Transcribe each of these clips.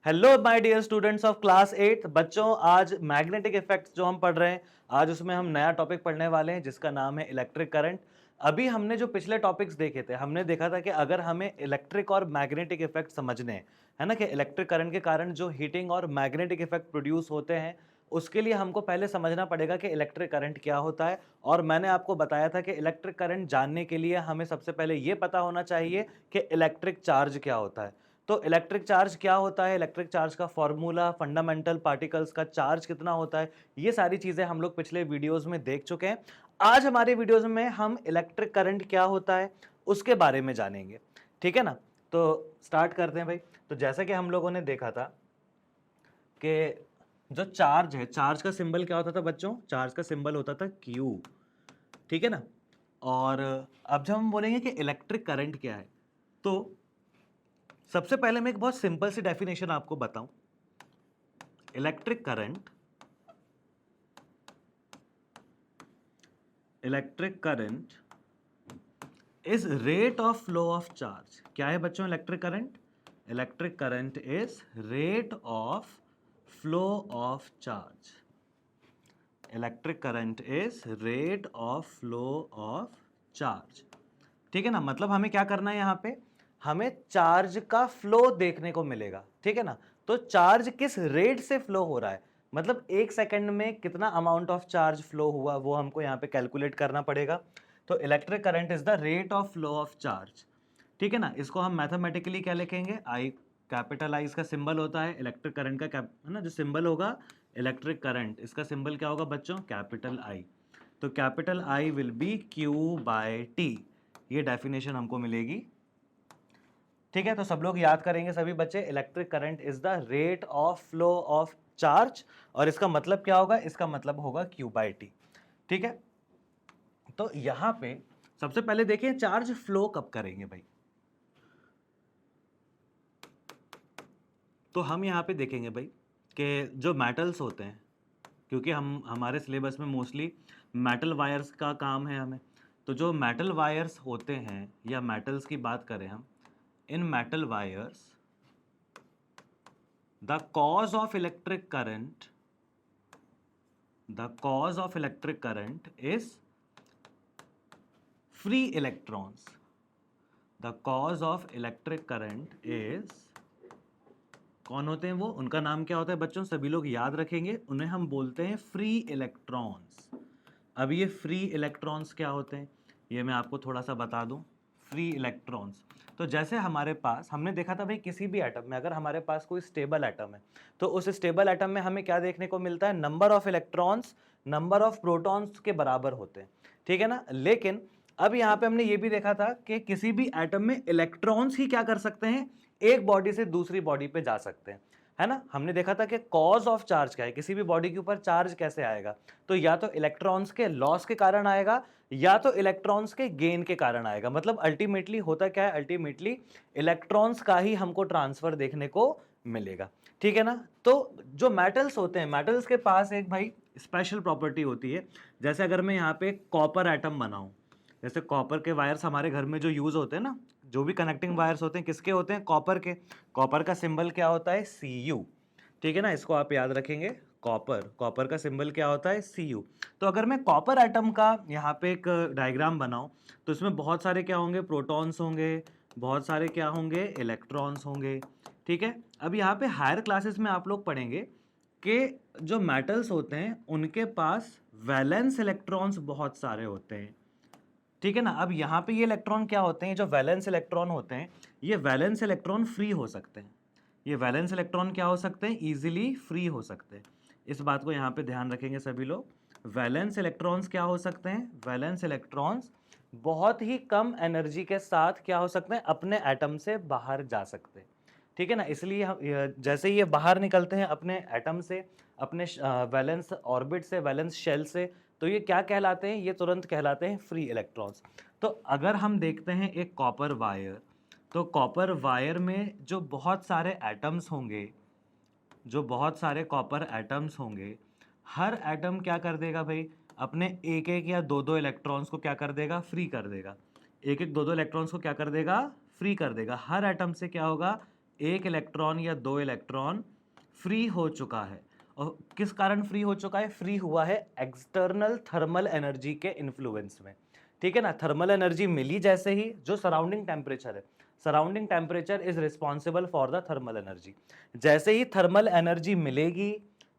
Hello my dear students of class 8 बच्चों, आज magnetic effects जो हम पढ़ रहे हैं, आज उसमें हम नया टॉपिक पढ़ने वाले हैं जिसका नाम है इलेक्ट्रिक करंट। अभी हमने जो पिछले टॉपिक्स देखे थे, हमने देखा था कि अगर हमें इलेक्ट्रिक और मैग्नेटिक इफेक्ट समझने हैं, है ना, कि इलेक्ट्रिक करंट के कारण जो हीटिंग और मैग्नेटिक इफेक्ट प्रोड्यूस होते हैं, उसके लिए हमको पहले समझना पड़ेगा कि इलेक्ट्रिक करंट क्या होता है। और मैंने आपको बताया था कि इलेक्ट्रिक करंट जानने के लिए हमें सबसे पहले ये पता होना चाहिए कि इलेक्ट्रिक चार्ज क्या होता है। तो इलेक्ट्रिक चार्ज क्या होता है, इलेक्ट्रिक चार्ज का फॉर्मूला, फंडामेंटल पार्टिकल्स का चार्ज कितना होता है, ये सारी चीजें हम लोग पिछले वीडियोस में देख चुके हैं। आज हमारे वीडियोस में हम इलेक्ट्रिक करंट क्या होता है उसके बारे में जानेंगे। ठीक है ना, तो स्टार्ट करते हैं भाई। तो जैसा कि हम लोगों ने देखा था कि जो चार्ज है, चार्ज का सिंबल क्या होता था बच्चों, चार्ज का सिंबल होता था क्यू। ठीक है ना। और अब जब हम बोलेंगे कि इलेक्ट्रिक करंट क्या है, तो सबसे पहले मैं एक बहुत सिंपल सी डेफिनेशन आपको बताऊं। Electric current is rate of flow of charge. क्या है बच्चों electric current? Electric current is rate of flow of charge. Electric current is rate of flow of charge. ठीक है ना, मतलब हमें क्या करना है, यहां पे हमें चार्ज का फ्लो देखने को मिलेगा। ठीक है ना, तो चार्ज किस रेट से फ्लो हो रहा है, मतलब एक सेकंड में कितना अमाउंट ऑफ चार्ज फ्लो हुआ, वो हमको यहां पे कैलकुलेट करना पड़ेगा। तो electric current is the rate of flow of charge. ठीक है ना, इसको हम मैथमेटिकली क्या लिखेंगे, आई कैपिटल आई इसका सिंबल होता है। इलेक्ट्रिक करंट का है ना, जो सिंबल होगा इलेक्ट्रिक करंट, इसका सिंबल क्या होगा बच्चों, कैपिटल आई। तो capital I will be Q by T, ये डेफिनेशन हमको मिलेगी। ठीक है, तो सब लोग याद करेंगे सभी बच्चे, electric current is the rate of flow of charge. और इसका मतलब क्या होगा, इसका मतलब होगा क्यू बाय टी। ठीक है, तो यहां पे सबसे पहले देखिए चार्ज फ्लो कब करेंगे भाई। तो हम यहां पे देखेंगे भाई कि जो मेटल्स होते हैं, क्योंकि हम हमारे सिलेबस में मोस्टली मेटल वायर्स का काम है हमें, तो जो मेटल वायर्स होते हैं या मेटल्स की बात करें हम, इन metal vires the cause of electric current is free electrons. The cause of electric current is, कौन होते हैं वो, उनका नाम क्या होता है बच्चों, सभी लोग याद रखेंगे, उन्हें हम बोलते हैं फ्री इलेक्ट्रॉन्स। अब ये फ्री इलेक्ट्रॉन्स क्या होते हैं, ये मैं आपको थोड़ा सा बता दूं। फ्री इलेक्ट्रॉन्स, तो जैसे हमारे पास हमने देखा था भाई, किसी भी एटम में अगर हमारे पास कोई स्टेबल एटम है, तो उस स्टेबल एटम में हमें क्या देखने को मिलता है, number of electrons number of protons के बराबर होते हैं। ठीक है ना, लेकिन अब यहां पे हमने ये भी देखा था कि किसी भी एटम में इलेक्ट्रॉन्स ही क्या कर सकते हैं, एक बॉडी से दूसरी बॉडी पे जा सकते हैं। है ना, हमने देखा था कि कॉज ऑफ चार्ज क्या है, किसी भी बॉडी के ऊपर चार्ज कैसे आएगा, तो या तो इलेक्ट्रॉन्स के लॉस के कारण आएगा या तो इलेक्ट्रॉन्स के गेन के कारण आएगा। मतलब अल्टीमेटली होता क्या है, अल्टीमेटली इलेक्ट्रॉन्स का ही हमको ट्रांसफर देखने को मिलेगा। ठीक है ना, तो जो मेटल्स होते हैं, मेटल्स के पास एक भाई स्पेशल प्रॉपर्टी होती है। जैसे अगर मैं यहाँ पे कॉपर एटम बनाऊं, जैसे कॉपर के वायर्स हमारे घर में जो यूज होते हैं ना, जो भी कनेक्टिंग वायर्स होते हैं किसके होते हैं, कॉपर के। कॉपर का सिंबल क्या होता है, Cu। ठीक है ना, इसको आप याद रखेंगे, कॉपर का सिंबल क्या होता है, Cu। तो अगर मैं कॉपर एटम का यहाँ पे एक डायग्राम बनाऊं, तो इसमें बहुत सारे क्या होंगे, प्रोटॉन्स होंगे, बहुत सारे क्या होंगे, इलेक्ट्रॉन्स होंगे। ठीक है, अब यहाँ पे हायर क्लासेस में आप लोग पढ़ेंगे कि जो मेटल्स होते हैं उनके पास वैलेंस इलेक्ट्रॉन्स बहुत सारे होते हैं। ठीक है ना, अब यहाँ पे ये इलेक्ट्रॉन क्या होते हैं, जो वैलेंस इलेक्ट्रॉन होते हैं, ये वैलेंस इलेक्ट्रॉन फ्री हो सकते हैं। ये वैलेंस इलेक्ट्रॉन क्या हो सकते हैं, इजीली फ्री हो सकते हैं। इस बात को यहाँ पे ध्यान रखेंगे सभी लोग। वैलेंस इलेक्ट्रॉन्स क्या हो सकते हैं, वैलेंस इलेक्ट्रॉन्स बहुत ही कम एनर्जी के साथ क्या हो सकते हैं, अपने एटम से बाहर जा सकते हैं। ठीक है ना, इसलिए जैसे ही ये बाहर निकलते हैं अपने एटम से, अपने वैलेंस ऑर्बिट से, वैलेंस शेल से, तो ये क्या कहलाते हैं, ये तुरंत कहलाते हैं फ्री इलेक्ट्रॉन्स। तो अगर हम देखते हैं एक कॉपर वायर, तो कॉपर वायर में जो बहुत सारे एटम्स होंगे, जो बहुत सारे कॉपर एटम्स होंगे, हर एटम क्या कर देगा भाई, अपने एक एक या दो दो इलेक्ट्रॉन्स को क्या कर देगा, फ्री कर देगा। एक एक दो दो इलेक्ट्रॉन्स को क्या कर देगा, फ्री कर देगा। हर एटम से क्या होगा, एक इलेक्ट्रॉन या दो इलेक्ट्रॉन फ्री हो चुका है। और किस कारण फ्री हो चुका है? फ्री हुआ है एक्सटर्नल थर्मल एनर्जी के इन्फ्लुएंस में, ठीक है ना। थर्मल एनर्जी मिली जैसे ही, जो सराउंडिंग टेम्परेचर है, surrounding temperature is responsible for the thermal energy. जैसे ही थर्मल एनर्जी मिलेगी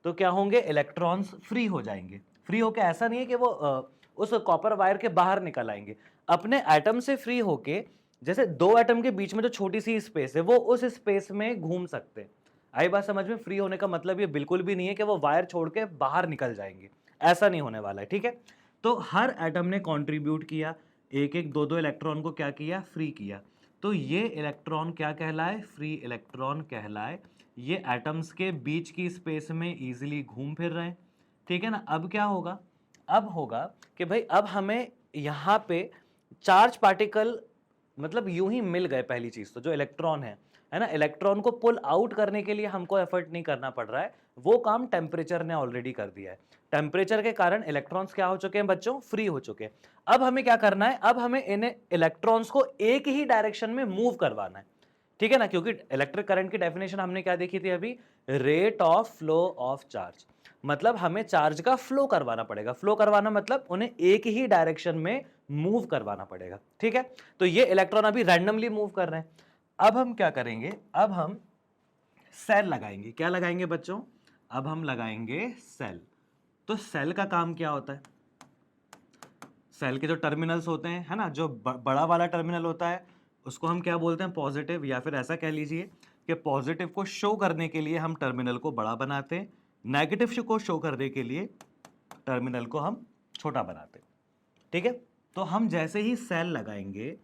तो क्या होंगे? इलेक्ट्रॉन्स फ्री हो जाएंगे। फ्री होके ऐसा नहीं है कि वो उस कॉपर वायर के बाहर निकल आएंगे, अपने एटम से फ्री होके, जैसे दो एटम के बीच में जो छोटी सी स्पेस है वो उस स्पेस में घूम सकते हैं। आई बात समझ में? फ्री होने का मतलब ये बिल्कुल भी नहीं है कि वो वायर छोड़ के बाहर निकल जाएंगे, ऐसा नहीं होने वाला है, ठीक है। तो हर एटम ने कंट्रीब्यूट किया, एक एक दो दो इलेक्ट्रॉन को क्या किया? फ्री किया। तो ये इलेक्ट्रॉन क्या कहलाए? फ्री इलेक्ट्रॉन कहलाए। ये एटम्स के बीच की स्पेस में इजीली घूम फिर रहे हैं, ठीक है ना। अब क्या होगा? अब होगा कि भाई अब हमें यहाँ पे चार्ज पार्टिकल मतलब यूं ही मिल गए। पहली चीज तो जो इलेक्ट्रॉन है ना, इलेक्ट्रॉन को पुल आउट करने के लिए हमको एफर्ट नहीं करना पड़ रहा है, वो काम टेम्परेचर ने ऑलरेडी कर दिया है। टेम्परेचर के कारण इलेक्ट्रॉन्स क्या हो चुके हैं बच्चों? फ्री हो चुके हैं। अब हमें क्या करना है? अब हमें इन इलेक्ट्रॉन्स को एक ही डायरेक्शन में मूव करवाना है, ठीक है ना। क्योंकि इलेक्ट्रिक करंट की डेफिनेशन हमने क्या देखी थी अभी? Rate of flow of charge. मतलब हमें चार्ज का फ्लो करवाना पड़ेगा। फ्लो करवाना मतलब उन्हें एक ही डायरेक्शन में मूव करवाना पड़ेगा, ठीक है। तो ये इलेक्ट्रॉन अभी रैंडमली मूव कर रहे हैं। अब हम क्या करेंगे? अब हम सेल लगाएंगे। क्या लगाएंगे बच्चों? अब हम लगाएंगे सेल। तो सेल का काम क्या होता है? सेल के जो टर्मिनल्स होते हैं, है ना, जो बड़ा वाला टर्मिनल होता है उसको हम क्या बोलते हैं? पॉजिटिव। या फिर ऐसा कह लीजिए कि पॉजिटिव को शो करने के लिए हम टर्मिनल को बड़ा बनाते हैं, नेगेटिव को शो करने के लिए टर्मिनल को हम छोटा बनाते हैं, ठीक है। तो हम जैसे ही सेल लगाएंगे,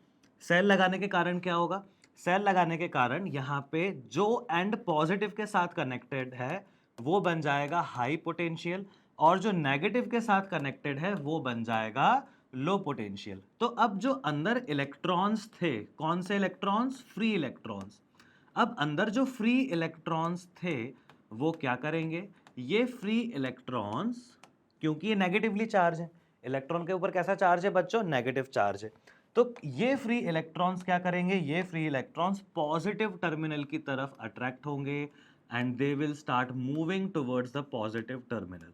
सेल लगाने के कारण क्या होगा? सेल लगाने के कारण यहाँ पे जो एंड पॉजिटिव के साथ कनेक्टेड है वो बन जाएगा हाई पोटेंशियल, और जो नेगेटिव के साथ कनेक्टेड है वो बन जाएगा लो पोटेंशियल। तो अब जो अंदर इलेक्ट्रॉन्स थे, कौन से इलेक्ट्रॉन्स? Free electrons. अब अंदर जो फ्री इलेक्ट्रॉन्स थे वो क्या करेंगे? ये फ्री इलेक्ट्रॉन्स, क्योंकि ये नेगेटिवली चार्ज है, इलेक्ट्रॉन के ऊपर कैसा चार्ज है बच्चों? नेगेटिव चार्ज है। तो ये फ्री इलेक्ट्रॉन्स क्या करेंगे? ये फ्री इलेक्ट्रॉन्स पॉजिटिव टर्मिनल की तरफ अट्रैक्ट होंगे and they will start moving towards the positive terminal,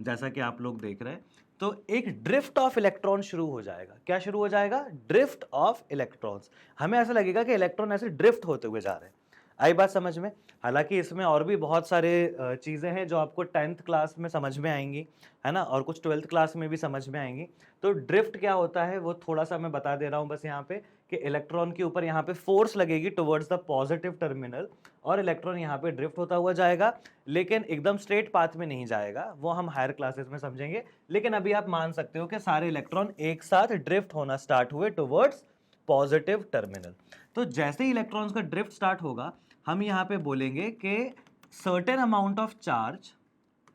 जैसा कि आप लोग देख रहे हैं। तो एक ड्रिफ्ट ऑफ इलेक्ट्रॉन शुरू हो जाएगा। क्या शुरू हो जाएगा? Drift of electrons. हमें ऐसा लगेगा कि इलेक्ट्रॉन ऐसे ड्रिफ्ट होते हुए जा रहे हैं। आई बात समझ में? हालांकि इसमें और भी बहुत सारे चीज़ें हैं जो आपको 10th क्लास में समझ में आएंगी, है ना, और कुछ 12th क्लास में भी समझ में आएंगी। तो ड्रिफ्ट क्या होता है वो थोड़ा सा मैं बता दे रहा हूँ बस यहाँ पे, कि इलेक्ट्रॉन के ऊपर यहाँ पे फोर्स लगेगी टुवर्ड्स द पॉजिटिव टर्मिनल, और इलेक्ट्रॉन यहाँ पे ड्रिफ्ट होता हुआ जाएगा, लेकिन एकदम स्ट्रेट पाथ में नहीं जाएगा, वो हम हायर क्लासेस में समझेंगे। लेकिन अभी आप मान सकते हो कि सारे इलेक्ट्रॉन एक साथ ड्रिफ्ट होना स्टार्ट हुए टुवर्ड्स पॉजिटिव टर्मिनल। तो जैसे ही इलेक्ट्रॉन्स का ड्रिफ्ट स्टार्ट होगा, हम यहाँ पे बोलेंगे कि सर्टेन अमाउंट ऑफ चार्ज,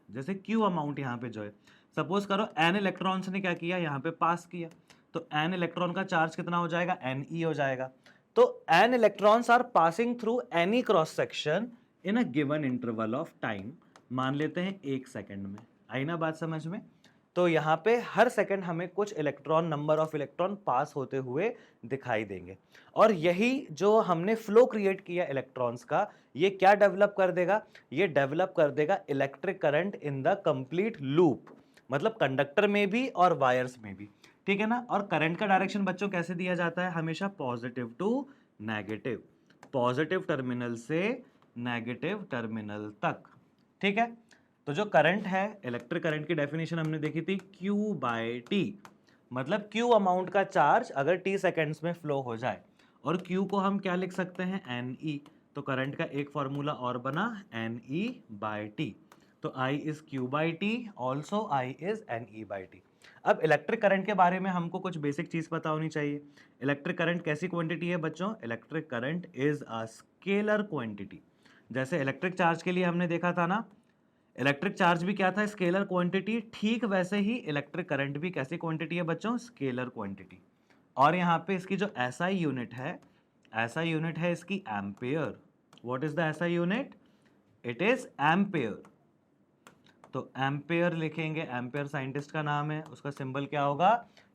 जैसे क्यू अमाउंट यहाँ पे जो है, सपोज करो एन इलेक्ट्रॉन्स ने क्या किया? यहाँ पे पास किया, तो एन इलेक्ट्रॉन का चार्ज कितना हो जाएगा? एन ई हो जाएगा। तो n electrons are passing through any cross section in a given interval of time. मान लेते हैं 1 सेकेंड में। आई ना बात समझ में? तो यहाँ पे हर सेकंड हमें कुछ इलेक्ट्रॉन, नंबर ऑफ इलेक्ट्रॉन पास होते हुए दिखाई देंगे। और यही जो हमने फ्लो क्रिएट किया इलेक्ट्रॉन्स का, ये क्या डेवलप कर देगा? ये डेवलप कर देगा electric current in the complete loop, मतलब कंडक्टर में भी और वायर्स में भी, ठीक है ना। और करंट का डायरेक्शन बच्चों कैसे दिया जाता है? हमेशा positive to negative, positive terminal से नेगेटिव टर्मिनल तक, ठीक है। तो जो करंट है, इलेक्ट्रिक करंट की डेफिनेशन हमने देखी थी Q बाय टी, मतलब Q अमाउंट का चार्ज अगर T सेकेंड्स में फ्लो हो जाए, और Q को हम क्या लिख सकते हैं? NE। तो करंट का एक फॉर्मूला और बना NE बाय टी। तो I is Q by T, also I is NE by T. अब इलेक्ट्रिक करंट के बारे में हमको कुछ बेसिक चीज पता होनी चाहिए। इलेक्ट्रिक करंट कैसी क्वांटिटी है बच्चों? Electric current is a scalar quantity. जैसे इलेक्ट्रिक चार्ज के लिए हमने देखा था ना, इलेक्ट्रिक चार्ज भी क्या था? Scalar quantity. ठीक वैसे ही इलेक्ट्रिक करंट भी कैसी क्वांटिटी है बच्चों? Scalar quantity. और यहाँ पे इसकी जो एसआई यूनिट है, एसआई यूनिट है इसकी ampere. What is the SI unit? It is ampere. तो एम्पेयर लिखेंगे, एम्पेयर साइंटिस्ट का नाम है, उसका सिंबल क्या होगा?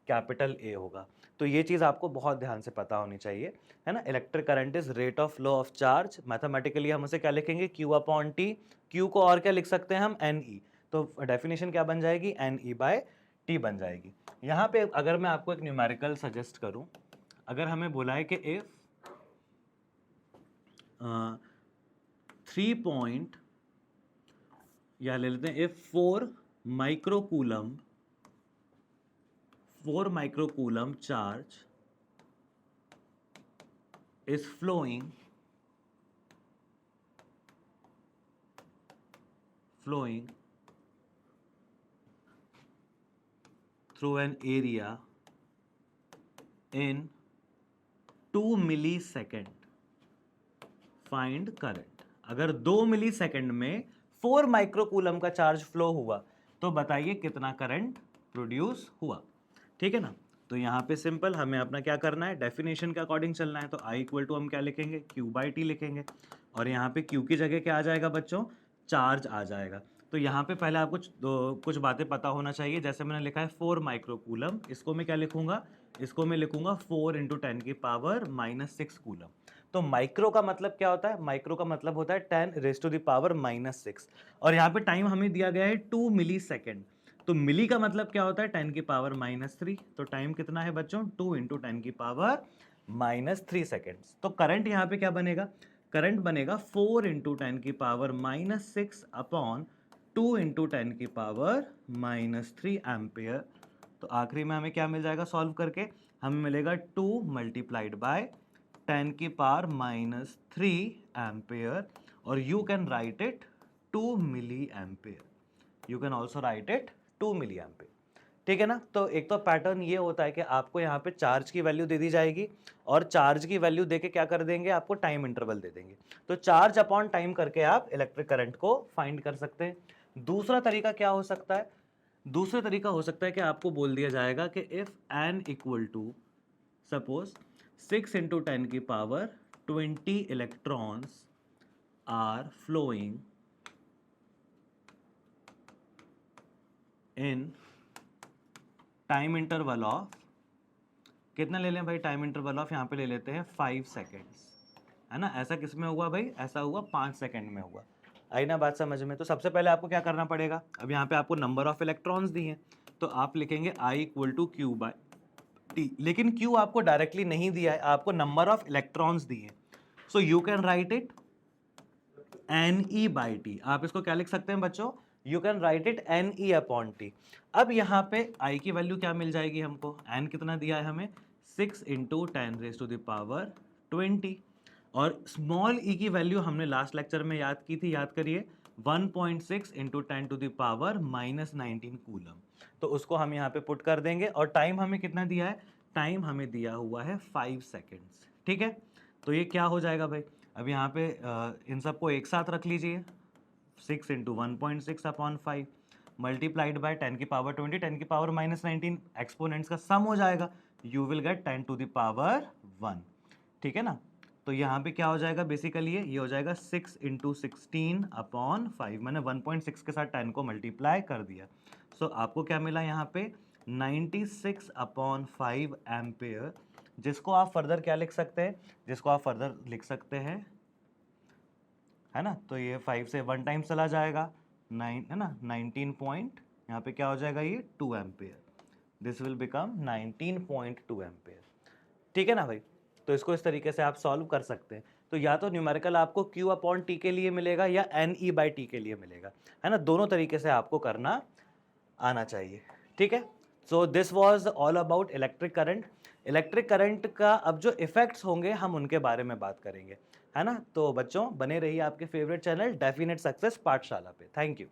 कैपिटल ए होगा। तो ये चीज़ आपको बहुत ध्यान से पता होनी चाहिए, है ना। Electric current is rate of flow of charge, mathematically हम उसे क्या लिखेंगे, Q अपॉन टी। Q को और क्या लिख सकते हैं हम, NE, तो डेफिनेशन क्या बन जाएगी, NE/T बन जाएगी। यहाँ पे अगर मैं आपको एक न्यूमेरिकल सजेस्ट करूँ, अगर हमें बोला है कि इफ 3 पॉइंट, या ले लेते हैं if 4 microcoulomb charge is flowing through an area in 2 millisecond, find current। अगर 2 मिलीसेकंड में 4 माइक्रोकूलम का चार्ज फ्लो हुआ तो बताइए कितना करंट प्रोड्यूस हुआ, ठीक है ना। तो यहाँ पे सिंपल हमें अपना क्या करना है, डेफिनेशन के अकॉर्डिंग चलना है। तो I इक्वल टू हम क्या लिखेंगे, Q/T लिखेंगे, और यहाँ पे Q की जगह क्या आ जाएगा बच्चों, चार्ज आ जाएगा। तो यहाँ पे पहले आपको कुछ बातें पता होना चाहिए। जैसे मैंने लिखा है 4 माइक्रोकूलम, इसको मैं क्या लिखूंगा, इसको मैं लिखूंगा 4 × 10⁻⁻6 कूलम। तो माइक्रो का मतलब क्या होता है, माइक्रो का मतलब होता है 10⁻⁻6, और यहाँ पे टाइम हमें दिया गया है 2 मिलीसेकंड। तो मिली का मतलब क्या होता है 10⁻⁻3, तो टाइम कितना है बच्चों, 2 × 10⁻³ सेकेंड्स। तो करंट यहाँ पे क्या बनेगा, करंट बनेगा 4 × 10⁻6 अपॉन 2 × 10⁻³ एम्पियर। तो आखिरी में हमें क्या मिल जाएगा, सॉल्व करके हमें मिलेगा 2 × 10⁻³ एम्पियर, और you can write it 2 milli ampere, you can also write it 2 milli ampere, ठीक है ना। तो एक तो पैटर्न ये होता है कि आपको यहाँ पे चार्ज की वैल्यू दे दी जाएगी, और चार्ज की वैल्यू देके क्या कर देंगे, आपको टाइम इंटरवल दे देंगे। तो चार्ज अपॉन टाइम करके आप इलेक्ट्रिक करंट को फाइंड कर सकते हैं। दूसरा तरीका क्या हो सकता है, दूसरा तरीका हो सकता है कि आपको बोल दिया जाएगा कि if n equal to suppose 6 × 10⁻20 electrons are flowing in time interval of, कितना ले लें भाई, टाइम इंटरवल ऑफ यहाँ पे ले लेते हैं 5 सेकेंड्स, है ना। ऐसा किस में हुआ भाई, ऐसा हुआ 5 सेकेंड में हुआ। आई ना बात समझ में। तो सबसे पहले आपको क्या करना पड़ेगा, अब यहाँ पे आपको नंबर ऑफ इलेक्ट्रॉन्स दिए हैं, तो आप लिखेंगे I इक्वल टू Q/T, लेकिन Q आपको डायरेक्टली नहीं दिया है, आपको नंबर ऑफ इलेक्ट्रॉन्स दिए, so you can write it NE/T। आप इसको क्या लिख सकते हैं बच्चों, you can write it NE upon T। अब यहाँ पे I की वैल्यू क्या मिल जाएगी हमको, N कितना दिया है हमें, 6 × 10⁻20, और स्मॉल e की वैल्यू हमने लास्ट लेक्चर में याद की थी, याद करिए 1.6 × 10⁻19 कूलम। तो उसको हम यहाँ पे पुट कर देंगे, और टाइम हमें कितना दिया है, टाइम हमें दिया हुआ है 5 सेकेंड्स, ठीक है। तो ये क्या हो जाएगा भाई, अब यहाँ पे इन सबको एक साथ रख लीजिए, 6 × 1.6 अपॉन 5 मल्टीप्लाइड बाय 10⁻20 10⁻−19 एक्सपोनेंट्स का सम हो जाएगा, यू विल गेट 10⁻1, ठीक है ना। तो यहाँ पे क्या हो जाएगा, बेसिकली ये हो जाएगा 6 × 16 अपॉन 5, मैंने 1.6 के साथ 10 को मल्टीप्लाई कर दिया। सो आपको क्या मिला यहाँ पे 96/5 एम्पेयर, जिसको आप फर्दर क्या लिख सकते हैं, जिसको आप फर्दर लिख सकते हैं, है ना। तो ये 5 से 1 टाइम चला जाएगा, 9 है ना, 19 पॉइंट, यहाँ पे क्या हो जाएगा ये 2 ampere, this will become 19.2 ampere, ठीक है ना भाई। तो इसको इस तरीके से आप सॉल्व कर सकते हैं। तो या तो न्यूमेरिकल आपको Q/T के लिए मिलेगा या NE/T के लिए मिलेगा, है ना। दोनों तरीके से आपको करना आना चाहिए, ठीक है। So this was all about electric current. Electric current का अब जो इफेक्ट्स होंगे हम उनके बारे में बात करेंगे, है ना। तो बच्चों बने रहिए आपके फेवरेट चैनल डेफिनेट सक्सेस पाठशाला पे। Thank you.